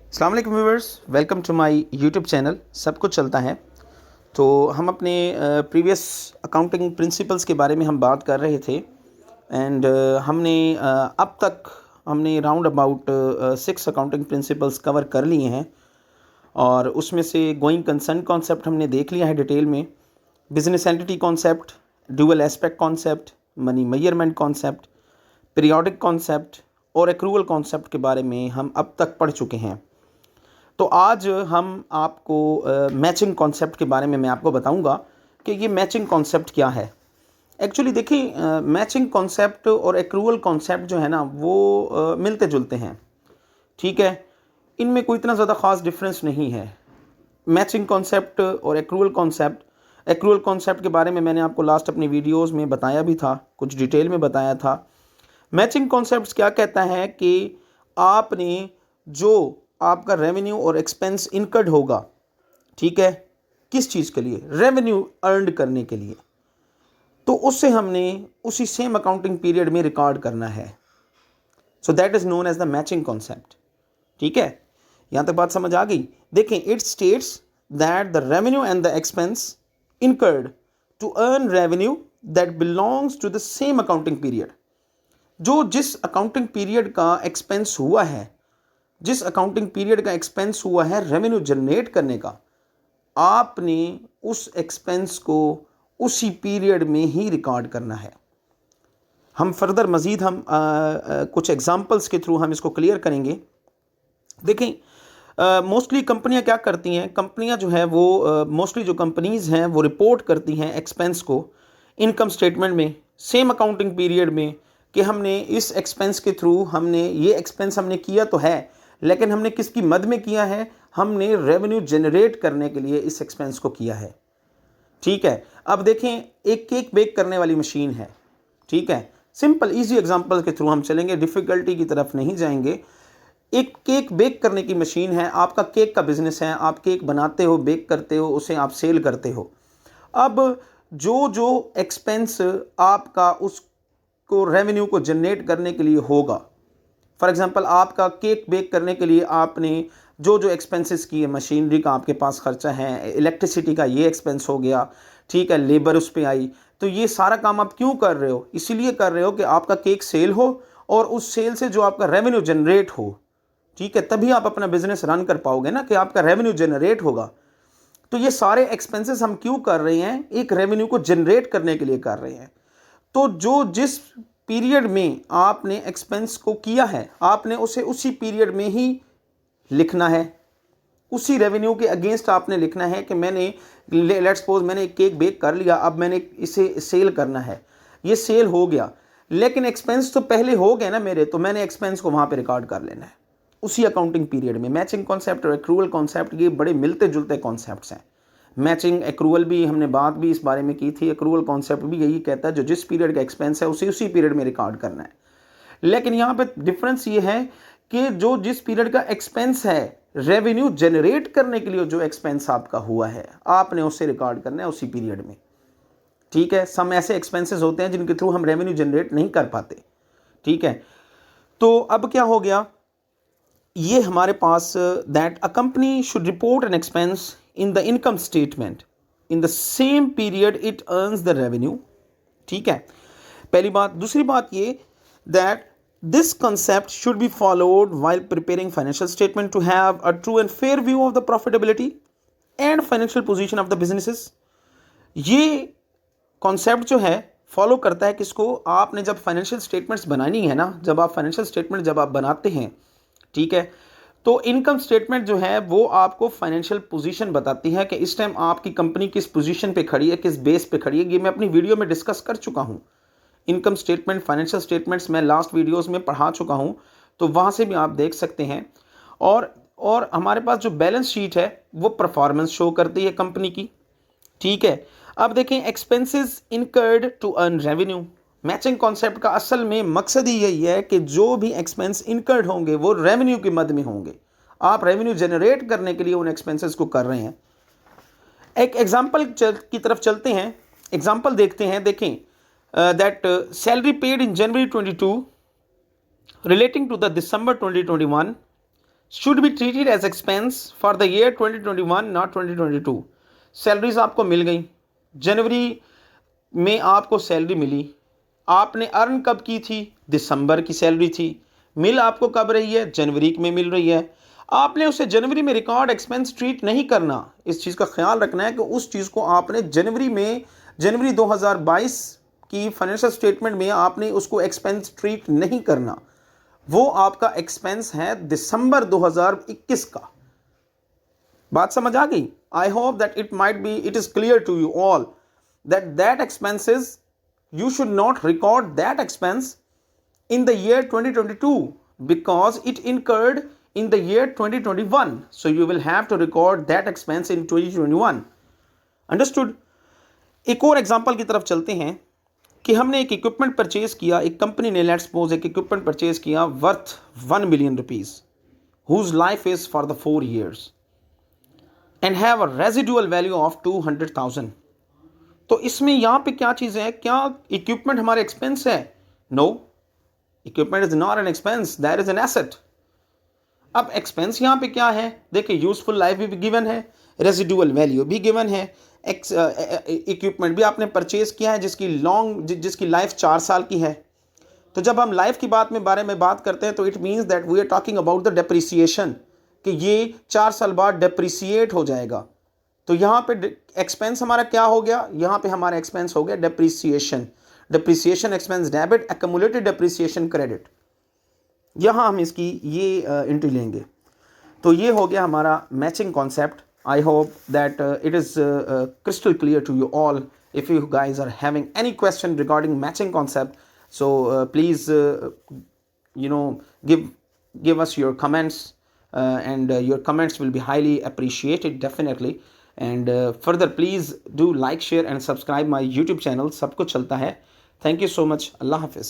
अस्सलाम वालेकुम viewers, welcome to my YouTube channel. सब कुछ चलता है। तो हम अपने प्रीवियस अकाउंटिंग प्रिंसिपल्स के बारे में हम बात कर रहे थे एंड हमने अब तक हमने round about 6 accounting principles cover कर लिए हैं और उसमें से गोइंग कंसर्न कॉन्सेप्ट हमने देख लिया है डिटेल में, business entity concept, dual aspect concept, money measurement concept, periodic concept और एक्रूवल कॉन्सेप्ट के बारे में हम अब तक पढ़ चुके हैं। तो आज हम आपको मैचिंग कॉन्सेप्ट के बारे में मैं आपको बताऊंगा कि ये मैचिंग कॉन्सेप्ट क्या है। एक्चुअली देखिए, मैचिंग कॉन्सेप्ट और एक्रूवल कॉन्सेप्ट जो है ना वो मिलते जुलते हैं, ठीक है। इनमें कोई इतना ज़्यादा ख़ास डिफरेंस नहीं है। मैचिंग कॉन्सेप्ट और एक्रूवल कॉन्सेप्ट के बारे में मैंने आपको लास्ट अपनी वीडियोज़ में बताया भी था, कुछ डिटेल में बताया था। मैचिंग कॉन्सेप्ट क्या कहता है कि आपने जो आपका रेवेन्यू और एक्सपेंस इनकर्ड होगा, ठीक है, किस चीज़ के लिए, रेवेन्यू अर्न करने के लिए, तो उससे हमने उसी सेम अकाउंटिंग पीरियड में रिकॉर्ड करना है। So that is known as the matching concept, ठीक है। यहां तक बात समझ आ गई। देखें, it states that the revenue and the expense incurred to earn revenue that belongs to the same accounting period. जो जिस अकाउंटिंग पीरियड का एक्सपेंस हुआ है, जिस अकाउंटिंग पीरियड का एक्सपेंस हुआ है रेवेन्यू जनरेट करने का, आपने उस एक्सपेंस को उसी पीरियड में ही रिकॉर्ड करना है। हम फर्दर मज़ीद हम कुछ एग्जांपल्स के थ्रू हम इसको क्लियर करेंगे। देखें, मोस्टली कंपनियां क्या करती हैं, कंपनियां जो है वो मोस्टली जो कंपनीज़ हैं वो रिपोर्ट करती हैं एक्सपेंस को इनकम स्टेटमेंट में सेम अकाउंटिंग पीरियड में कि हमने इस एक्सपेंस के थ्रू हमने ये एक्सपेंस हमने किया तो है, लेकिन हमने किसकी मद में किया है, हमने रेवेन्यू जनरेट करने के लिए इस एक्सपेंस को किया है, ठीक है। अब देखें, एक केक बेक करने वाली मशीन है, ठीक है। सिंपल इजी एग्जांपल के थ्रू हम चलेंगे, डिफ़िकल्टी की तरफ नहीं जाएंगे। एक केक बेक करने की मशीन है, आपका केक का बिजनेस है, आप केक बनाते हो, बेक करते हो, उसे आप सेल करते हो। अब जो जो एक्सपेंस आपका उसको रेवेन्यू को जनरेट करने के लिए होगा, फॉर एग्जांपल आपका केक बेक करने के लिए आपने जो जो एक्सपेंसेस किए, मशीनरी का आपके पास खर्चा है, इलेक्ट्रिसिटी का ये एक्सपेंस हो गया, ठीक है, लेबर उस पे आई, तो ये सारा काम आप क्यों कर रहे हो, इसीलिए कर रहे हो कि आपका केक सेल हो और उस सेल से जो आपका रेवेन्यू जनरेट हो, ठीक है, तभी आप अपना बिजनेस रन कर पाओगे ना, कि आपका रेवेन्यू जनरेट होगा। तो ये सारे एक्सपेंसेस हम क्यों कर रहे हैं, एक रेवेन्यू को जनरेट करने के लिए कर रहे हैं। तो जो जिस पीरियड में आपने एक्सपेंस को किया है, आपने उसे उसी पीरियड में ही लिखना है, उसी रेवेन्यू के अगेंस्ट आपने लिखना है कि मैंने लेट्स सपोज मैंने एक केक बेक कर लिया, अब मैंने इसे सेल करना है, ये सेल हो गया, लेकिन एक्सपेंस तो पहले हो गए ना मेरे, तो मैंने एक्सपेंस को वहां पे रिकॉर्ड कर लेना है उसी अकाउंटिंग पीरियड में। मैचिंग कॉन्सेप्ट और एक्रूवल कॉन्सेप्ट ये बड़े मिलते जुलते कॉन्सेप्ट्स हैं। मैचिंग एक्रूवल भी हमने बात भी इस बारे में की थी, एक्रूवल कॉन्सेप्ट भी यही कहता है जो जिस पीरियड का एक्सपेंस है उसी पीरियड में रिकॉर्ड करना है। लेकिन यहाँ पे डिफरेंस ये है कि जो जिस पीरियड का एक्सपेंस है, रेवेन्यू जनरेट करने के लिए जो एक्सपेंस आपका हुआ है, आपने उसे रिकॉर्ड करना है उसी पीरियड में, ठीक है। सम ऐसे एक्सपेंसेस होते हैं जिनके थ्रू हम रेवेन्यू जनरेट नहीं कर पाते, ठीक है। तो अब क्या हो गया, ये हमारे पास that a company should report an expense in the income statement in the same period it earns the revenue, ठीक है, पहली बात। दूसरी बात ये that this concept should be followed while preparing financial statement to have a true and fair view of the profitability and financial position of the businesses। ये concept जो है फॉलो करता है किसको, आपने जब फाइनेंशियल स्टेटमेंट्स बनानी है ना, जब आप फाइनेंशियल स्टेटमेंट जब आप बनाते हैं, ठीक है, तो इनकम स्टेटमेंट जो है वो आपको फाइनेंशियल पोजीशन बताती है कि इस टाइम आपकी कंपनी किस पोजीशन पे खड़ी है, किस बेस पे खड़ी है। ये मैं अपनी वीडियो में डिस्कस कर चुका हूँ। इनकम स्टेटमेंट, फाइनेंशियल स्टेटमेंट्स मैं लास्ट वीडियोस में पढ़ा चुका हूँ, तो वहाँ से भी आप देख सकते हैं। और हमारे पास जो बैलेंस शीट है वो परफॉर्मेंस शो करती है कंपनी की, ठीक है। अब देखें, expenses incurred to earn revenue. Matching concept का असल में मकसद ही यही है कि जो भी एक्सपेंस इनकर्ड होंगे वो रेवेन्यू की मद में होंगे, आप रेवेन्यू जनरेट करने के लिए उन एक्सपेंसेस को कर रहे हैं। एक एग्जाम्पल की तरफ चलते हैं, एग्जाम्पल देखते हैं। देखें, that salary paid in January 22 relating to the December 2021 should be treated as expense for the year 2021 not 2022। Salaries आपको मिल गई, जनवरी में आपको सैलरी मिली, आपने अर्न कब की थी? दिसंबर की सैलरी थी। मिल आपको कब रही है? जनवरी में मिल रही है। आपने उसे जनवरी में रिकॉर्ड एक्सपेंस ट्रीट नहीं करना। इस चीज़ का ख्याल रखना है कि उस चीज़ को आपने जनवरी 2022 की फाइनेंशियल स्टेटमेंट में आपने उसको एक्सपेंस ट्रीट नहीं करना। वो आपका एक्सपेंस है दिसंबर 2021 का। बात समझ आ गई? I hope that it is clear to you all that expenses you should not record that expense in the year 2022 because it incurred in the year 2021, so you will have to record that expense in 2021. Understood? एक और example की तरफ चलते हैं कि हमने एक equipment purchase किया, एक कंपनी ने लेट्स सपोज एक इक्विपमेंट परचेज किया worth 1 million rupees whose life is for the 4 years and have a residual value of 200,000. तो इसमें यहाँ पे क्या चीज़ है? क्या इक्विपमेंट हमारे एक्सपेंस है? No, equipment is not an expense, that is an asset. अब एक्सपेंस यहाँ पे क्या है? देखिए, यूजफुल लाइफ भी गिवन है, रेजिडुअल वैल्यू भी गिवन है, इक्विपमेंट भी आपने परचेज किया है जिसकी लाइफ 4 साल की है। तो जब हम लाइफ की बारे में बात करते हैं तो it means that we are talking about the depreciation, कि ये 4 साल बाद डेप्रिसिएट हो जाएगा। तो यहाँ पे एक्सपेंस हमारा क्या हो गया? यहाँ पे हमारा एक्सपेंस हो गया depreciation. Depreciation expense debit, accumulated depreciation credit. यहाँ हम इसकी ये एंट्री लेंगे। तो ये हो गया हमारा matching concept. I hope that it is crystal clear to you all. If you guys are having any question regarding matching concept, so please give us your comments, and your comments will be highly appreciated definitely. And further please do like, share and subscribe my YouTube channel सब कुछ चलता है। Thank you so much. Allah Hafiz.